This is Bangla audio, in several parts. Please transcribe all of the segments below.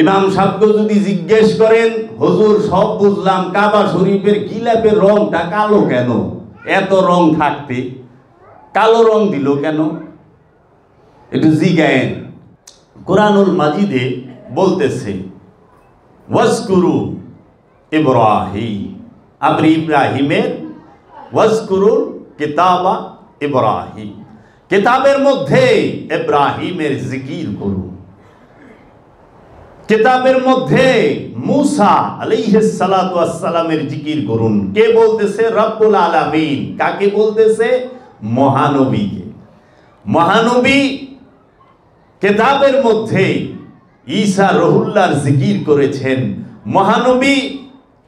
ইমাম সাহেবকে যদি জিজ্ঞেস করেন, হুজুর সব বুঝলাম, কাবা শরীফের গিলাপের রংটা কালো কেন? এত রং থাকতে কালো রং দিল কেন? একটু জিজ্ঞাসেন। কোরআনুল মাজিদে বলতেছে ওয়াজকুরু ইব্রাহিম, আপনি ইব্রাহিমের ওয়াজকুরুল কিতাবা ইব্রাহিম, কিতাবের মধ্যে ইব্রাহিমের জিকির করুন। কিতাবের মধ্যে মুসা আলাইহিস সালাতু ওয়াস সালামের জিকির করুন। কে বলতেছে? রব্বুল আলামিন। কাকে বলতেছে? মহানবীকে। মহানবী কিতাবের মধ্যে ঈসা রুহুল্লাহর জিকির করেছেন। মহানবী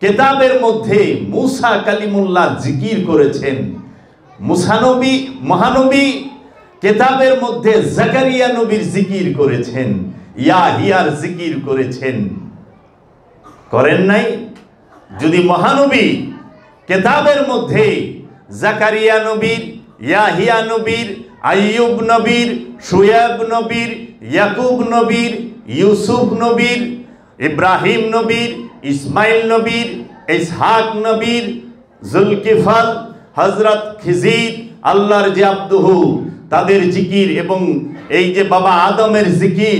কিতাবের মধ্যে মুসা কালিমুল্লাহর জিকির করেছেন। মহানবী কিতাবের মধ্যে জাকারিয়া নবীর জিকির করেছেন, ইয়াহিয়ার জিকির করেছেন। করেন নাই? যদি মহানবী কিতাবের মধ্যে জাকারিয়া নবীর, ইয়াহিয়া নবীর, আইয়ুব নবীর, শুয়াব নবীর, ইয়াকুব নবীর, ইউসুফ নবীর, ইব্রাহিম নবীর, ইসমাইল নবীর, ইসহাক নবীর, জুলকিফল, হযরত খিজির, আল্লাহর যে আব্দুহু, তাদের জিকির, এবং এই যে বাবা আদমের জিকির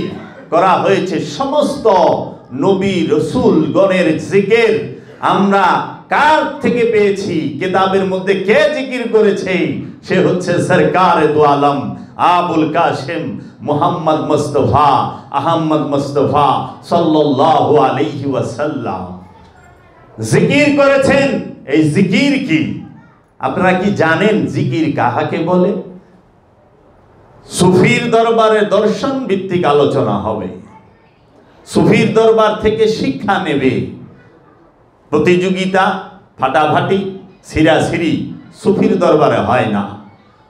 করা হয়েছে, সমস্ত নবী রসুল গণের জিকির আমরা কার থেকে পেয়েছি? কিতাবের মধ্যে কে জিকির করেছে? সে হচ্ছে সরকার দু আলম আবুল কাসেম মুহাম্মদ মুস্তাফা আহমদ মুস্তাফা সাল্লাল্লাহু আলাইহি ওয়াসাল্লাম জিকির করেছেন। এই জিকির কি আপনারা কি জানেন? জিকির কাহাকে বলে? সুফির দরবারে দর্শন ভিত্তিক আলোচনা হবে। সুফির দরবার থেকে শিক্ষা নেবে। প্রতিযোগিতা, ফাটাফাটি, ছিড়াছিড়ি সুফির দরবারে হয় না।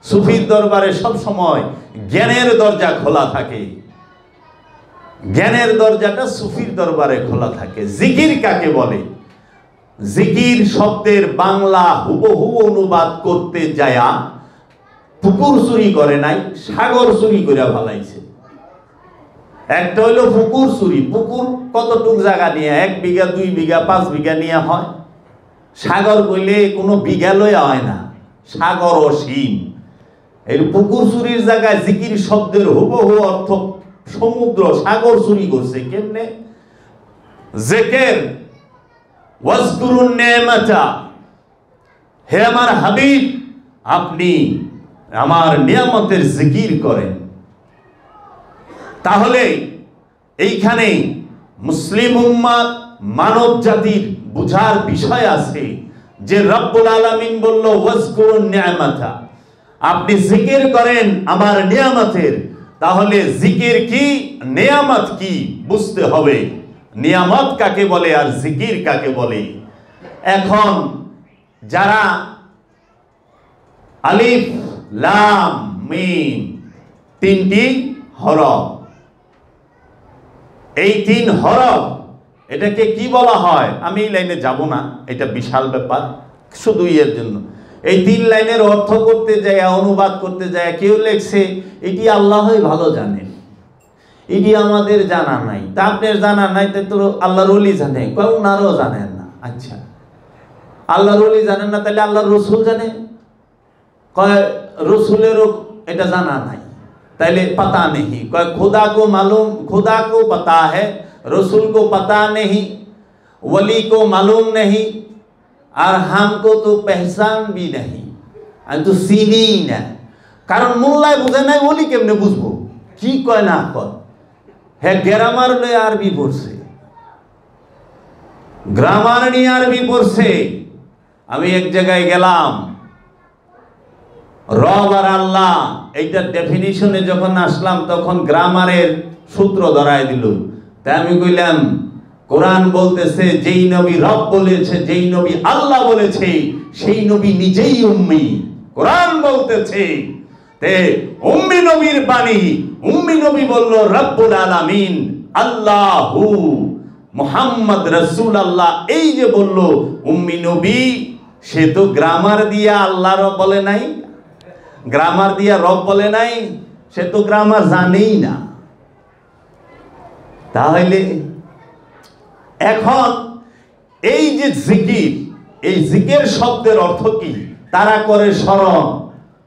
সুফির দরবারে সব সময় জ্ঞানের দরজা খোলা থাকে। জ্ঞানের দরজাটা সুফির দরবারে খোলা থাকে। জিকির কাকে বলে? জিকির শব্দের বাংলা হুবহু অনুবাদ করতে যায়া পুকুর চুরি করে নাই, সাগর চুরি করে ফেলাইছে। একটা হইলো পুকুর চুরি। পুকুর কতটুক জায়গা নিয়ে? 1 বিঘা, 2 বিঘা, 5 বিঘা নিয়ে হয়। সাগর কইলে কোনো বিঘা লইয়া হয় না, সাগর অসীম। এই পুকুর চুরির জায়গায় জিকির শব্দের হুবহু অর্থ সমুদ্র, সাগর চুরি করছে। কেমনে? জিকির ওয়াজকুরুন নি'মাতা, হে আমার হাবিব, আপনি আমার নিয়ামতের জিকির করেন। তাহলে এইখানে মুসলিম উম্মাত, মানব জাতির বুঝার বিষয় আছে যে রব্বুল আলামিন বলল ওয়াজকুরুন নি'মাতা, আপনি জিকির করেন আমার নিয়ামতের। তাহলে জিকির কি, নিয়ামত কি বুঝতে হবে। নিয়ামত কাকে বলে আর জিকির কাকে বলে? এখন যারা আলিফ লাম মিম, 3টি হরফ, এই 3 হরফ, এটাকে কি বলা হয়? আমি এই লাইনে যাব না, এটা বিশাল ব্যাপার। শুধু এর জন্য এই 3 লাইনের অর্থ করতে যায়, অনুবাদ করতে যায়, কেউ লেখছে এটি আল্লাহই ভালো জানেন, এটি আমাদের জানা নাই। তা আপনার জানা নাই, তো আল্লাহর ওলি জানে, ওনারও জানেন না। আচ্ছা, আল্লাহর ওলি জানেন না, তাহলে আল্লাহর রসুল জানে? কয় রসুলেরও এটা জানা নাই, তাইলে পাতা নেই। কয় खुदा को मालूम, खुदा को पता है, रसूल को पता नहीं, वली को मालूम नहीं, और हमको तो पहचान भी नहीं, আমি তো চিনি না। কারণ মোল্লায় বুঝে নাই, ওলি কেমনে বুঝবো? কি কয় না কয়? হ্যাঁ, গ্রামার নিয়ে আরবি পড়ছে, গ্রামার নিয়ে আরবি পড়ছে। আমি এক জায়গায় গেলাম, রব আর আল্লাহ এইটার ডেফিনিশনে যখন আসলাম, তখন গ্রামারের সূত্র ধরায় দিল। তাই আমি কইলাম, কোরআন বলতেছে যেই নবী রব বলেছে, যেই নবী আল্লাহ বলেছে, সেই নবী নিজেই উম্মি। কোরআন বলতেছে তে উম্মি নবীর বাণী। উম্মি নবী বলল রব্বুল আলামিন আল্লাহু মুহাম্মদ রাসূলুল্লাহ। এই যে বলল উম্মি নবী, সে তো গ্রামার দিয়া আল্লাহ রব বলে নাই, গ্রামার দিয়া রব বলে নাই, সে তো গ্রামার জানেই না। তাহলে এখন এই যে জিকির, এই জিকির শব্দের অর্থ কি? তারা করে স্মরণ।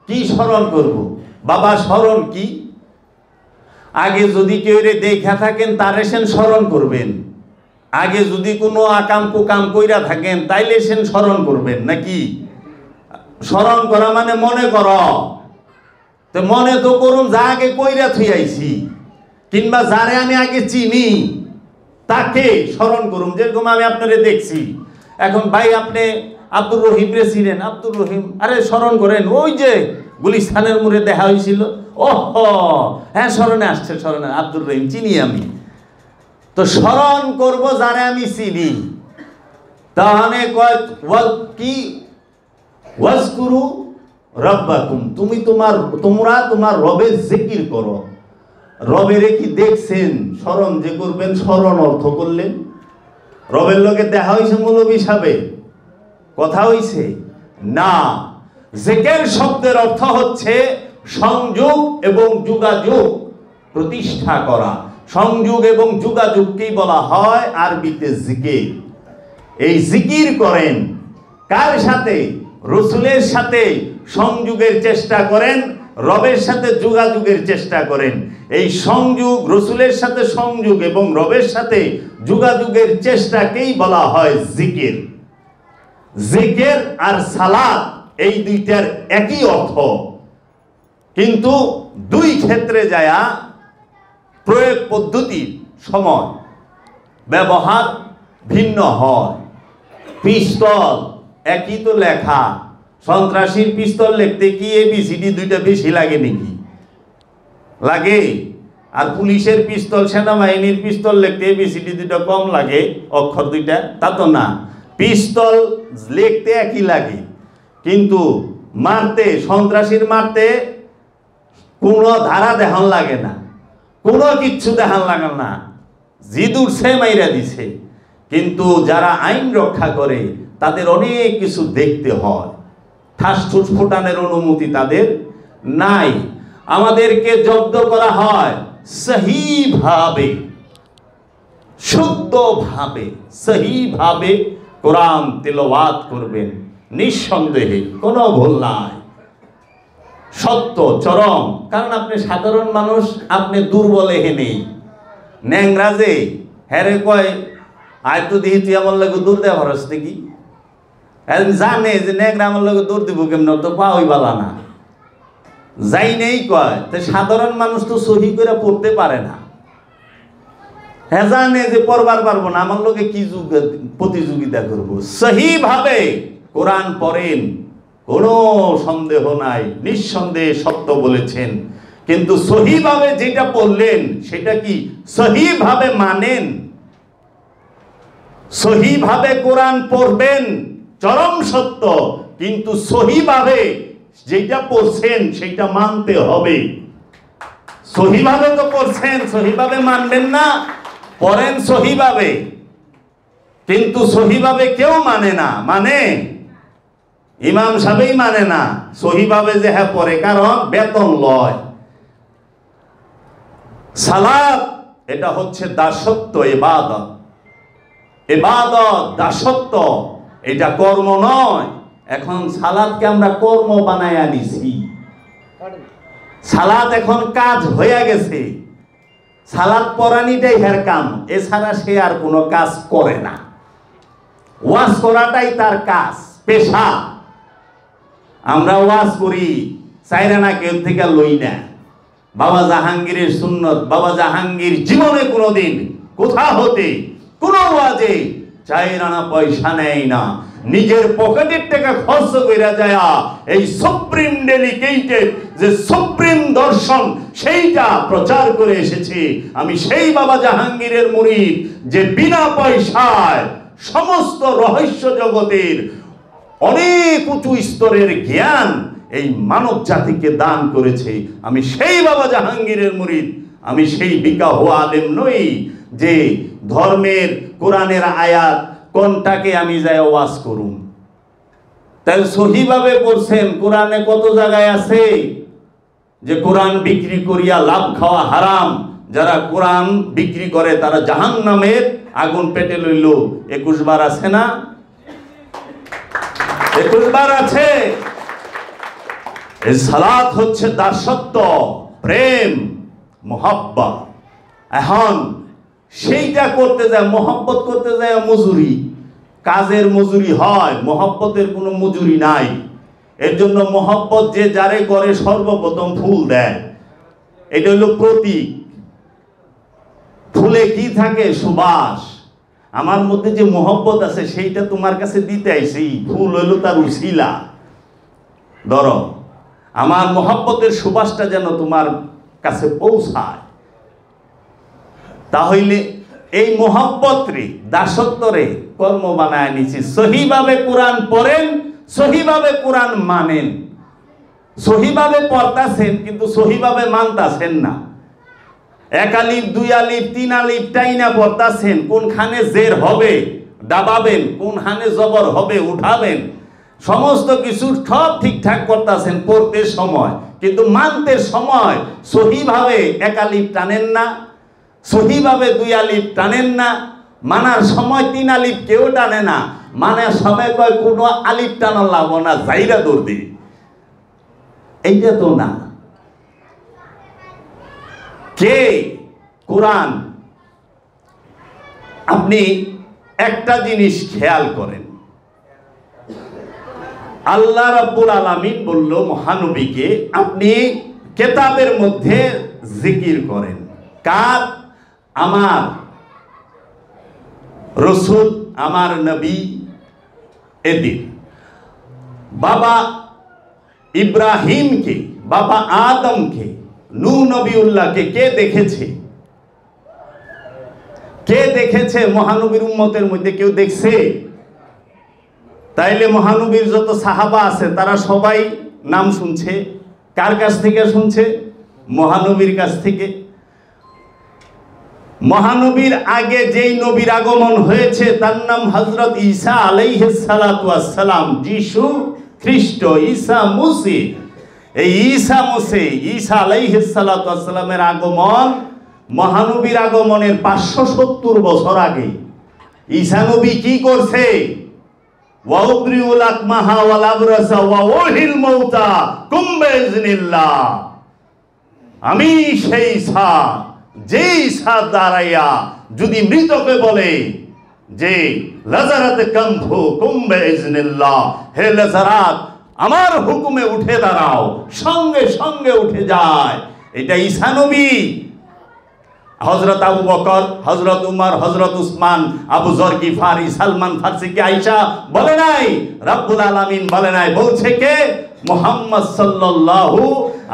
কি স্মরণ করব? বাবা স্মরণ কি? আগে যদি কেউ দেখা থাকেন তারে সেন স্মরণ করবেন, আগে যদি কোনো আকাম কুকাম কইরা থাকেন তাইলে সেন স্মরণ করবেন নাকি? স্মরণ করা মানে মনে কর, তো মনে তো করুন যা আগে কইরা থুই আইছি, কিংবা যারে আমি আগে চিনি তাকে স্মরণ করুন। যেরকম আমি আপনারে দেখছি, এখন ভাই আপনি আব্দুর রহিম রে চিনেন, আব্দুর রহিম, আরে স্মরণ করেন, ওই যে গুলিস্তানের মোড়ে দেখা হয়েছিল, ওহ হ্যাঁ স্মরণে আসছে, স্মরণে আব্দুর রহিম চিনি আমি। তো স্মরণ করব যারা আমি চিনি। তাহলে কি ওয়াজকুরু রাব্বাকুম, তোমরা তোমার রবের জিকির করো। রবের কি দেখছেন? স্মরণ যে করবেন, স্মরণ অর্থ করলেন। রবের লোকে দেখা হয়েছে মৌলবী সাহেবে, কথা হইছে না। জিকির শব্দের অর্থ হচ্ছে সংযোগ এবং যোগাযোগ প্রতিষ্ঠা করা। সংযোগ এবং যোগাযোগকেই বলা হয় আরবিতে জিকির। এই জিকির করেন কার সাথে? রসুলের সাথে সংযোগের চেষ্টা করেন, রবের সাথে যোগাযোগের চেষ্টা করেন। এই সংযোগ, রসুলের সাথে সংযোগ এবং রবের সাথে যোগাযোগের চেষ্টাকেই বলা হয় জিকির। জিকির আর সালাত এই দুইটার একই অর্থ, কিন্তু দুই ক্ষেত্রে যায়া প্রয়োগ পদ্ধতির সময় ব্যবহার ভিন্ন হয়। পিস্তল একই তো লেখা, সন্ত্রাসীর পিস্তল লিখতে কি এবিসিডি দুইটা বেশি লাগে নাকি? লাগে। আর পুলিশের পিস্তল, সেনাবাহিনীর পিস্তল লিখতে এবিসিডি দুইটা কম লাগে, অক্ষর দুইটা, তা তো না। পিস্তল লিখতে একই লাগে, কিন্তু মারতে, সন্ত্রাসীর মারতে কোনো ধারা দেখান লাগে না, কোনো কিচ্ছু দেখান লাগে না, জিদুর সে মাইরা দিছে। কিন্তু যারা আইন রক্ষা করে তাদের অনেক কিছু দেখতে হয়, ঠাসঠুস ফোটানোর অনুমতি তাদের নাই। আমাদেরকে জব্দ করা হয় সহিভাবে, শুদ্ধভাবে, সহিভাবে কোরআন তেলাওয়াত করবেন, নিঃসন্দেহে কোনো ভুল নাই, সত্য চরম। কারণ আপনি সাধারণ মানুষ, আপনি দুর্বল হে নেই। ন্যাংরাজে হ্যারে কয় আয় তো দিহি তুই আমার লোক দূর দেওয়া খরচ নাকি? জানে যে ন্যাংরা আমার লোক দূর দিব কেমন, তো পাওয়াই বালা না, যাই নেই কয়। তো সাধারণ মানুষ তো সহি করে পড়তে পারে না, হ্যাঁ জানে যে পড়বার পারবো না, আমার লোকে কি প্রতিযোগিতা করবো। সহিভাবে কোরআন পড়েন, কোনো সন্দেহ নাই, নিঃসন্দেহে সত্য বলেছেন। কিন্তু সহিভাবে যেটা পড়লেন সেটা কি সহিভাবে মানেন? সহিভাবে কোরআন পড়বেন, চরম সত্য, কিন্তু সহিভাবে যেটা পড়ছেন সেটা মানতে হবে। সহিভাবে তো পড়ছেন, সহিভাবে মানবেন না? পড়েন সহিভাবে, কিন্তু সহিভাবে কেউ মানে না। মানে ইমাম সাহেবই মানে না সহিভাবে যে হ্যাঁ পড়ে, কারণ বেতন লয়। সালাত এটা হচ্ছে দাসত্ব, ইবাদত। ইবাদত দাসত্ব, এটা কর্ম নয়। এখন সালাতকে আমরা কর্ম বানায় আনিছি, সালাত এখন কাজ হয়ে গেছে। সালাত পড়ানিটাই হের কাম, এছাড়া সে আর কোনো কাজ করে না। ওয়াজ করাটাই তার কাজ, পেশা। আমরা ওয়াজ করি, চাইরা না কেউ থেকে লই না। বাবা জাহাঙ্গীরের সুন্নত, বাবা জাহাঙ্গীর জীবনে কোনোদিন কোথা হতে কোনো ওয়াজে চাইরানা পয়সা নেয় না, নিজের পকেটের টাকা খরচ কইরা যায় এই সুপ্রিম ডেলিগেটেড যে সুপ্রিম দর্শন সেইটা প্রচার করে এসেছে। আমি সেই বাবা জাহাঙ্গীরের মুরিদ যে বিনা পয়সায় সমস্ত রহস্য জগতের অনেক উঁচু স্তরের জ্ঞান এই মানব জাতিকে দান করেছে। আমি সেই বাবা জাহাঙ্গীরের মুরিদ, আমি সেই বিকাহ আলেম নই যে ধর্মের কোরআনের আয়াত কোনটাকে আমি যাই ওয়াজ করুম। তাই সহিভাবে পড়ছেন, কোরআনে কত জায়গায় আছে যে কোরআন বিক্রি করিয়া লাভ খাওয়া হারাম, যারা কোরআন বিক্রি করে তারা জাহান্নামের আগুন পেটে লইল। 21 বার আছে না? 21 বার আছে। এই সালাত হচ্ছে দাসত্ব, প্রেম, মোহাব্বত। এখন সেইটা করতে যায়, মোহাব্বত করতে যায় মজুরি, কাজের মজুরি হয়, মোহাব্বতের কোনো মজুরি নাই। এর জন্য মোহাব্বত যে যারে করে সর্বপ্রথম ফুল দেয়, এটা হলো প্রতীক। ফুলে কি থাকে? সুবাস। আমার মধ্যে যে মোহাব্বত আছে সেইটা তোমার কাছে দিতে আইছি, ফুল হইলো তার উসিলা। ধরো আমার মোহাব্বতের সুবাসটা যেন তোমার কাছে পৌঁছায়। তাহলে এই মোহাব্বত রে, দাসত্ব রে কর্ম বানায় নিছি। সহিভাবে কোরআন পড়েন, সহিভাবে কোরআন মানেন। সহিভাবে পড়তাছেন কিন্তু সহিভাবে মানতাছেন না। 1 আলিফ 2 আলিফ 3 আলিফ টাইনা পড়তাছেন, কোনখানে জের হবে দাবাবেন, কোনখানে জবর হবে উঠাবেন, সমস্ত কিছু সব ঠিকঠাক করতেছেন পড়তে সময়, কিন্তু মানতে সময় সহিভাবে 1 আলিফ টানেন না, সহিভাবে 2 আলিফ টানেন না। মানার সময় 3 আলিফ কেউ টানে না, মানার সময় কয় কোনো আলিফ টানা লাগবো না, জাইরা দৌড় দি। এইটা তো না। কে কোরআন? আপনি একটা জিনিস খেয়াল করেন, আল্লাহ রাব্বুল আলামিন বলল মহানবীকে, আপনি কিতাবের মধ্যে জিকির করেন। কার? আমার রাসূল, আমার নবী। এদিন বাবা ইব্রাহিমকে, বাবা আদমকে, নূহ নবীউল্লাহকে কে দেখেছে? কে দেখেছে? মহানবীর উম্মতের মধ্যে কেউ দেখছে? তাইলে মহানবীর যত সাহাবা আছে তারা সবাই নাম শুনছে। কার কাছ থেকে শুনছে? মহানবীর কাছ থেকে। মহানবীর আগে যেই নবীর আগমন হয়েছে তার নাম হযরত ঈসা আলাইহিস সালাতু ওয়াস সালাম, যিশু খ্রিস্ট, ঈসা মুসি। এই ঈসা মুসি, ঈসা আলাইহিস সালাতু ওয়াস সালামের আগমন মহানবীর আগমনের 570 বছর আগে। ঈসা নবী কি করছে? ওয়াউদ্রিউল আকমাহা ওয়াল আবরাসা ওয়া উহিল মাউতা কুম বিইজনিল্লাহ। আমি সেই ঈসা, যে ঈসা দাঁড়াইয়া যদি মৃতকে বলে যে লাজারাত কামফু কুম বিইজনিল্লাহ, হে লাজারাত আমার হুকুমে উঠে দাঁড়াও, সঙ্গে সঙ্গে উঠে যায়। এটা ঈসা নবী। হযরত আবু বকর, হযরত উমর, হযরত উসমান, আবু যর গিফারি, সালমান ফারসি কে আয়েশা বলে নাই, রব্বুল আলামিন বলে নাই, বলছে কে? মুহাম্মদ সাল্লাল্লাহু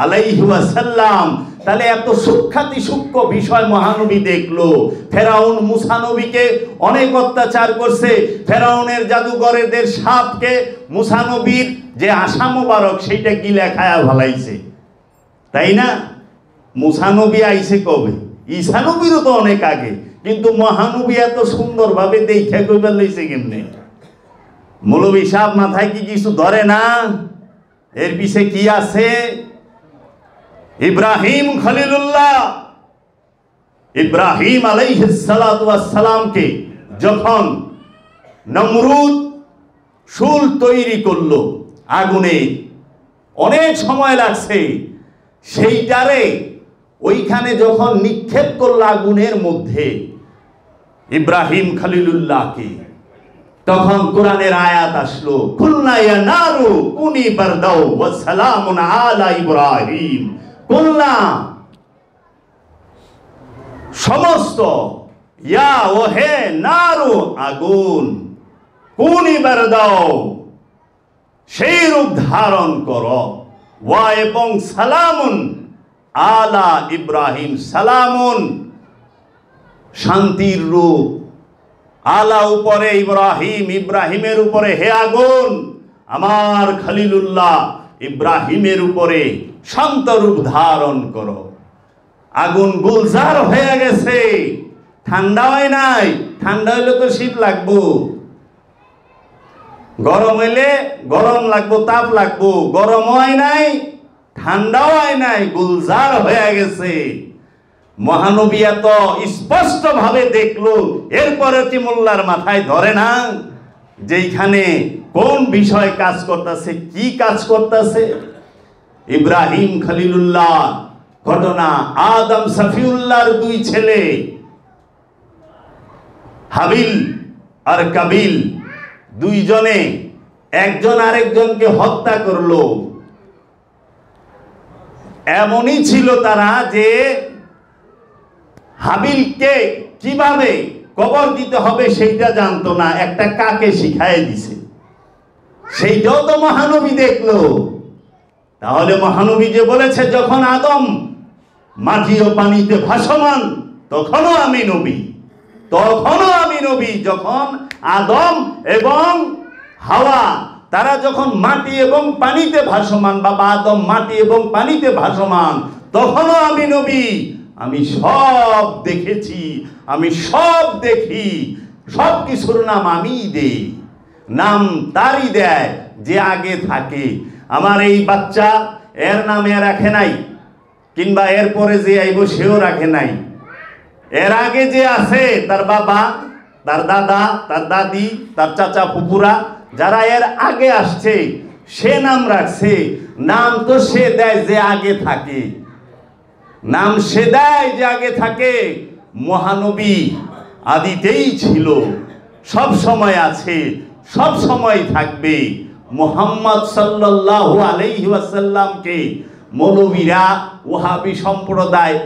আলাইহি ওয়াসাল্লাম। তাহলে এত সুখ্যাতি সূক্ষ্ম বিষয় মহানবী দেখলো। ফেরাউন মুসা নবীকে অনেক অত্যাচার করছে। ফেরাউনের জাদুঘরেদের সাপকে মুসা নবীর যে আশা মোবারক সেইটা গিলে খায়া ভালাইছে, তাই না? মুসা নবী আইছে কবে? ঈসা নবীরও তো অনেক আগে, কিন্তু মহানবী এত সুন্দরভাবে দেখে কইবার লইছে কেমনে? মৌলভী সাহেব মাথায় কি কিছু ধরে না? এর পিছে কি আছে? ইব্রাহিম খলিলুল্লাহ, ইব্রাহিম আলাইহিস সালাতু ওয়াস সালামকে যখন নমরুদ শুল তৈরি করলো আগুনে, অনেক সময় লাগছে, সেইটারে ওইখানে যখন নিক্ষেপ করল আগুনের মধ্যে ইব্রাহিম খলিলুল্লাহকে, তখন কোরআনের আয়াত আসলো, কুলনা ইয়া নারু কুনি বারদাও ওয়া সালামুন আলা ইব্রাহিম। কুলনা সমস্ত, ইয়া ও হে নারু আগুন, কুনি বারদাও সেই রূপ ধারণ করো, ওয়া এবং সালামুন আলা ইব্রাহিম, সালামুন শান্তির রূপ, আলা উপরে ইব্রাহিম, ইব্রাহিমের উপরে হে আগুন আমার খলিলুল্লাহ ইব্রাহিমের উপরে শান্ত রূপ ধারণ করো। আগুন গুলজার হয়ে গেছে, ঠান্ডা হয় নাই। ঠান্ডা হইলে তো শীত লাগবো, গরম হইলে গরম লাগবো, তাপ লাগবো। গরম হয় নাই, ঠান্ডাও হয় নাই, গুলজার হয়ে গেছে। মহানবী এত স্পষ্ট ভাবে দেখলো, এরপরে কি মোল্লার মাথায় ধরে না যেইখানে কোন বিষয় কাজ করতেছে, কি কাজ করতেছে? ইব্রাহিম খলিলুল্লাহ ঘটনা, আদম সফিউল্লাহর দুই ছেলে হাবিল আর কাবিল, দুইজনে একজন আরেকজনকে হত্যা করলো। এমনই ছিল তারা যে হাবিলকে কিভাবে কবর দিতে হবে সেইটা জানতো না, একটা কাকে শিখায় দিছে। সেইটাও তো মহানবী দেখলো। তাহলে মহানবী যে বলেছে যখন আদম মাটি ও পানিতে ভাসমান তখনও আমি নবী, তখনও আমি নবী। যখন আদম এবং হাওয়া তারা যখন মাটি এবং পানিতে ভাসমান, বাবা আদম মাটি এবং পানিতে ভাসমান, তখনও আমি নবী। আমি সব দেখেছি, আমি সব দেখি, সব কিছুর নাম আমিই দেই। নাম তারই দেয় যে আগে থাকে। আমার এই বাচ্চা এর নাম এ রাখে নাই, কিংবা এরপরে যে আইব সেও রাখে নাই। এর আগে যে আছে তার বাবা, তার দাদা, তার দাদি, তার চাচা ফুপুরা, যারা এর আগে আসছে সে নাম রাখছে। নাম তো সে দেয় যে আগে থাকে, নাম সে দেয় যে আগে থাকে। মহানবী আদিতেই ছিল, সব সময় আছে, সব সময় থাকবে। মুহাম্মদ সাল্লাল্লাহু আলাইহি ওয়াসাল্লামকে মৌলবীরা ওহাবী সম্প্রদায়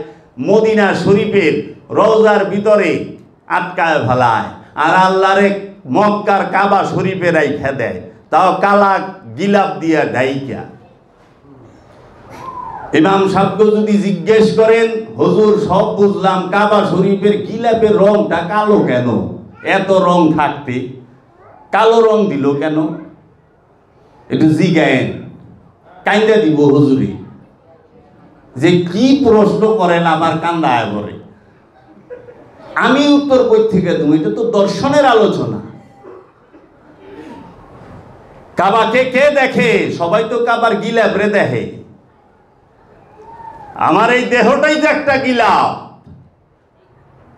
মদিনা শরীফের রওজার ভিতরে আটকায় ফেলায়, আর আল্লাহরে মক্কার কাবা শরীফে রাইখা দেয়, তাও কালা গিলাপ দিয়া ডাইকা। ইমাম সাহেবকে যদি জিজ্ঞেস করেন, হুজুর সব বুঝলাম, কাবা শরীফের গিলাপের রংটা কালো কেন? এত রং থাকতে কালো রং দিল কেন? একটু জিজ্ঞাসা কাইন্দা দিব হুজুরি, যে কি প্রশ্ন করেন আমার কান্দা আয় করে। আমি উত্তর কই থেকে দেবো? এটা তো দর্শনের আলোচনা। কাবাকে কে দেখে? সবাই তো কাবার গিলাপরে দেখে। আমার এই দেহটাই যে একটা গিলাপ,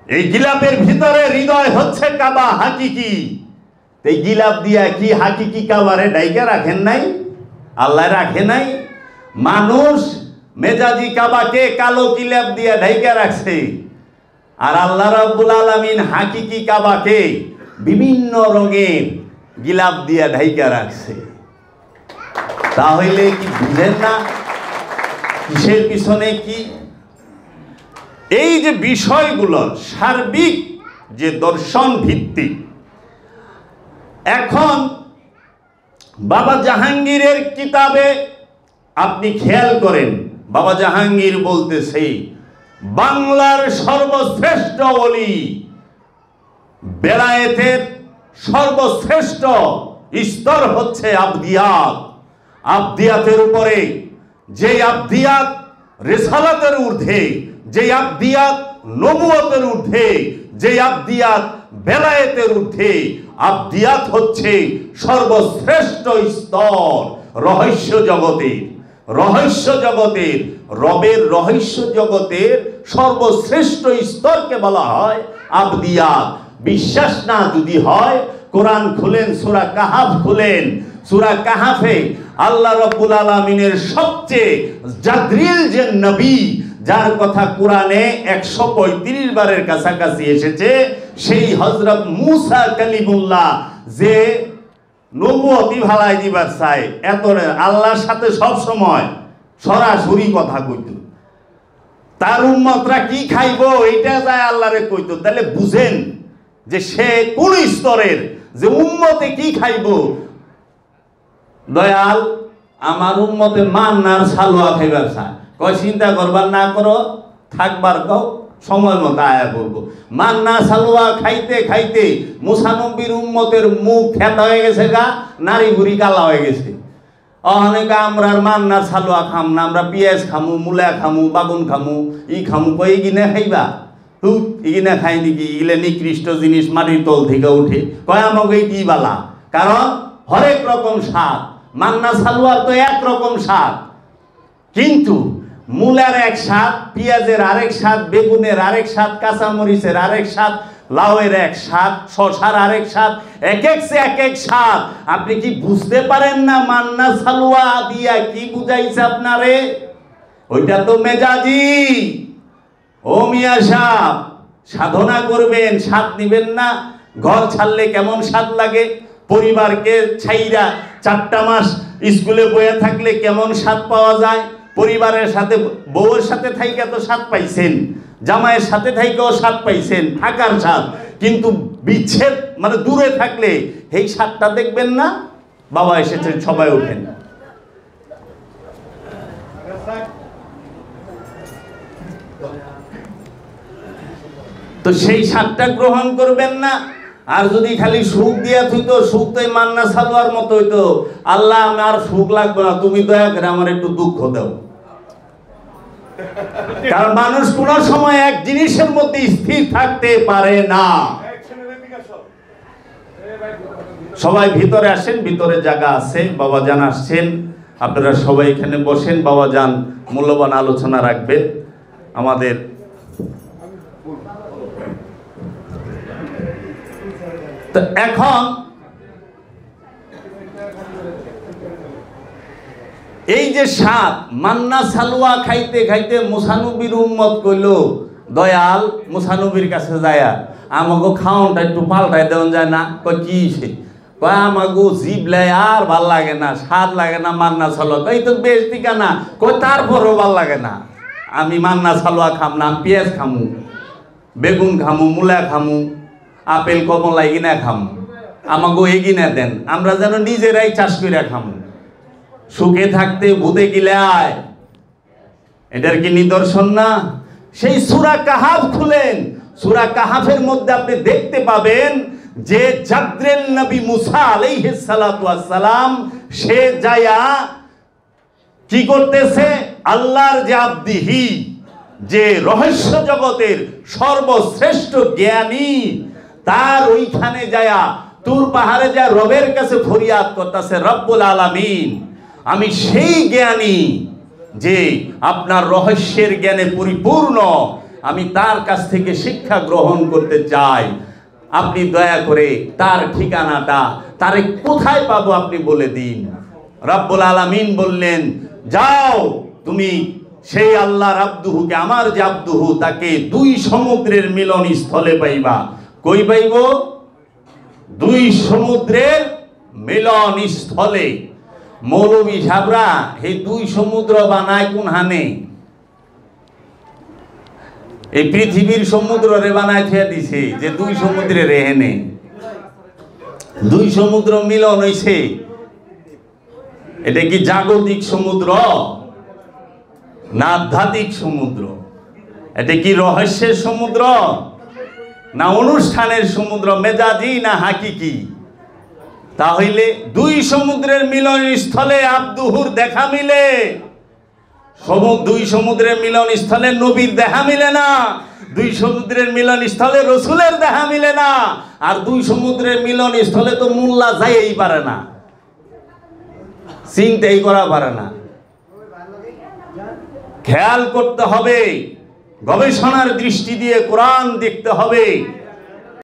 এই গিলাপের ভিতরে হৃদয় হচ্ছে কাবা হাকিকি। এই গিলাপ দিয়া কি হাকিকি কাবারে ডাইকা রাখেন নাই? আল্লাহ রাখে নাই। মানুষ মেজাজি কাবাকে কালো গিলাপ দিয়া ঢাইকা রাখছে, আর আল্লাহ রাব্বুল আলামিন হাকিকি কাবাকে বিভিন্ন রঙের গিলাপ দিয়া ঢাইকা রাখছে। তাহলে কি বুঝেন না কিসের পিছনে কি? এই যে বিষয়গুলো সার্বিক যে দর্শন ভিত্তিক। এখন বাবা জাহাঙ্গীরের কিতাবে আপনি খেয়াল করেন, বাবা জাহাঙ্গীর বলতেছে বাংলার সর্বশ্রেষ্ঠ ওলি, বেলায়েতের সর্বশ্রেষ্ঠ স্তর হচ্ছে আবদিয়াত। আবদিয়াতের উপরে যে আবদিয়াত রিসালাতের ঊর্ধ্বে, যে আবদিয়াত নবুয়তের ঊর্ধ্বে, যে আবদিয়াত বেলায়েতের ঊর্ধ্বে, আবদিয়াত হচ্ছে সর্বশ্রেষ্ঠ স্তর রহস্য জগতের। রহস্য জগতের, রবের রহস্য জগতের সর্বশ্রেষ্ঠ স্তরকে বলা হয় আবদিয়াত। বিশ্বাস না যদি হয়, কোরআন খুলেন, সূরা কাহাফ খুলেন। সূরা কাহাফে আল্লাহ রাব্বুল আলামিনের সবচেয়ে জাদরিল যে নবী, যার কথা কোরআনে 135 বারের কাছাকাছি এসেছে, সেই হযরত মূসা কালিমুল্লাহ, যে নবুয়তি ভালাই দিবার চায়, এত আল্লাহর সাথে সব সময় সরাসরি কথা কইত। তার উম্মতরা কি খাইবো এইটা যায় আল্লাহরে কইত। তাহলে বুঝেন যে সে কোন স্তরের, যে উম্মতে কি খাইবো। দয়াল আমার উম্মতে মান্নার সালোয়া খাইবার চায়, কয় চিন্তা করবার না করো, থাকবার কও, সময় মতো আয়া করবো। মান্না সালোয়া খাইতে খাইতে মুসা নবীর উম্মতের মুখ খেতা হয়ে গেছে, গা নারী বুড়ি কালা হয়ে গেছে। অনেক আমরা মান্নার সালোয়া খাম না, আমরা পেঁয়াজ খামু, মূলা খামু, বাগুন খামু, ই খামু। কই এগিনে খাইবা? এগিনে খাই নাকি? এগুলো নিকৃষ্ট জিনিস মাটির তল থেকে উঠে। কয় আমাকে কি বালা? কারণ হরেক রকম স্বাদ, মান্না সালোয়ার তো একরকম স্বাদ। কিন্তু মূলার এক স্বাদ, পেঁয়াজের আরেক স্বাদ, বেগুনের আরেক স্বাদ, কাঁচামরিচের আরেক স্বাদ, লাউয়ের এক স্বাদ, শশার আরেক স্বাদ, এক এক স্বাদ। আপনি কি বুঝতে পারেন না মান্না সালুয়া দিয়া কি বুঝাইছে আপনারে? ওইটা তো মেজাজি। ও মিয়া সাহেব, সাধনা করবেন, স্বাদ নিবেন না? ঘর ছাড়লে কেমন স্বাদ লাগে? পরিবারকে ছাইরা 4টা মাস স্কুলে বয়ে থাকলে কেমন স্বাদ পাওয়া যায়? পরিবারের সাথে, বউয়ের সাথে থাইকা তো স্বাদ পাইছেন, জামাইয়ের সাথে থাইকাও স্বাদ পাইছেন, থাকার স্বাদ। কিন্তু বিচ্ছেদ মানে দূরে থাকলে এই স্বাদটা দেখবেন না? বাবা এসেছেন, সবাই ওঠেন। তো সেই স্বাদটা গ্রহণ করবেন না। আর যদি খালি সুখ দিয়া থইতো, সুখ তো মান্না সালোয়ার মতো হইতো, আল্লাহ আমার সুখ লাগবে না, তুমি দয়া করে আমার একটু দুঃখ দাও। কারণ মানুষ কোন সময় এক জিনিসের মধ্যে স্থির থাকতে পারে না। সবাই ভিতরে আসেন, ভিতরে জায়গা আছে, বাবা জান আসছেন, আপনারা সবাই এখানে বসেন। বাবা জান মূল্যবান আলোচনা রাখবেন আমাদের। তো এখন এই যে স্বাদ, মান্না সালুয়া খাইতে খাইতে মুসানবীর উম্মত কইল, দয়াল মুসানবীর কাছে যায়, আমাকে খাওয়ানটা একটু পাল্টাই দেওয়া যায় না? কয় কি? কয় আমাকে জিবলাই আর ভাল লাগে না, স্বাদ লাগে না মান্না সালুয়া। এই তো বেশ টিকা না। কয় তারপরও ভাল লাগে না, আমি মান্না সালুয়া খাম না, পেঁয়াজ খামু, বেগুন খামু, মূলা খামু, আপেল কমলা এগিনা খামু, আমাকে এগিনা দেন, আমরা যেন নিজেরাই চাষ করে খামু। সুখে থাকতে ভূতে গিলায়, এটার কি নিদর্শন না? সেই সূরা কাহাফ খুলেন, সূরা কাহাফের মধ্যে আপনি দেখতে পাবেন যে জাদ্রেল নবী মুসা আলাইহিস সালাতু ওয়াস সালাম সে যায়া কি করতেছে? আল্লাহর যে আব্দিহি, যে রহস্য জগতের সর্বশ্রেষ্ঠ জ্ঞানী, তার ওইখানে যায়া তুর পাহাড়ে যা রবের কাছে ফরিয়াদ করতেছে, রব্বুল আলামিন আমি সেই জ্ঞানী যে আপনার রহস্যের জ্ঞানে পরিপূর্ণ, আমি তার কাছ থেকে শিক্ষা গ্রহণ করতে চাই, আপনি দয়া করে তার ঠিকানাটা, তারে কোথায় পাবো আপনি বলে দিন। রব্বুল আলামিন বললেন, যাও তুমি সেই আল্লাহর আব্দুহুকে, আমার যে আব্দুহু, তাকে 2 সমুদ্রের মিলন স্থলে পাইবা। কই পাইব? 2 সমুদ্রের মিলন স্থলে। মৌলবী সাবরা এই 2 সমুদ্র বানায় কোন হানে? এই পৃথিবীর সমুদ্র রে বানায় থিয়া দিছে যে 2 সমুদ্রে রেহেনে। 2 সমুদ্র মিলন হইছে। এটা কি জাগতিক সমুদ্র না আধ্যাত্মিক সমুদ্র? এটা কি রহস্যের সমুদ্র না অনুষ্ঠানের সমুদ্র, মেজাজি না হাকিকি? তাহলে 2 সমুদ্রের মিলন স্থলে আব্দুহুর দেখা মিলে। 2 সমুদ্রের মিলন স্থলে নবীর দেখা মিলে না, 2 সমুদ্রের মিলন স্থলে রসুলের দেখা মিলে না, আর 2 সমুদ্রের মিলন স্থলে তো মোল্লা যাইই পারে না, চিন্তাই করা পারে না। খেয়াল করতে হবে, গবেষণার দৃষ্টি দিয়ে কোরআন দেখতে হবে।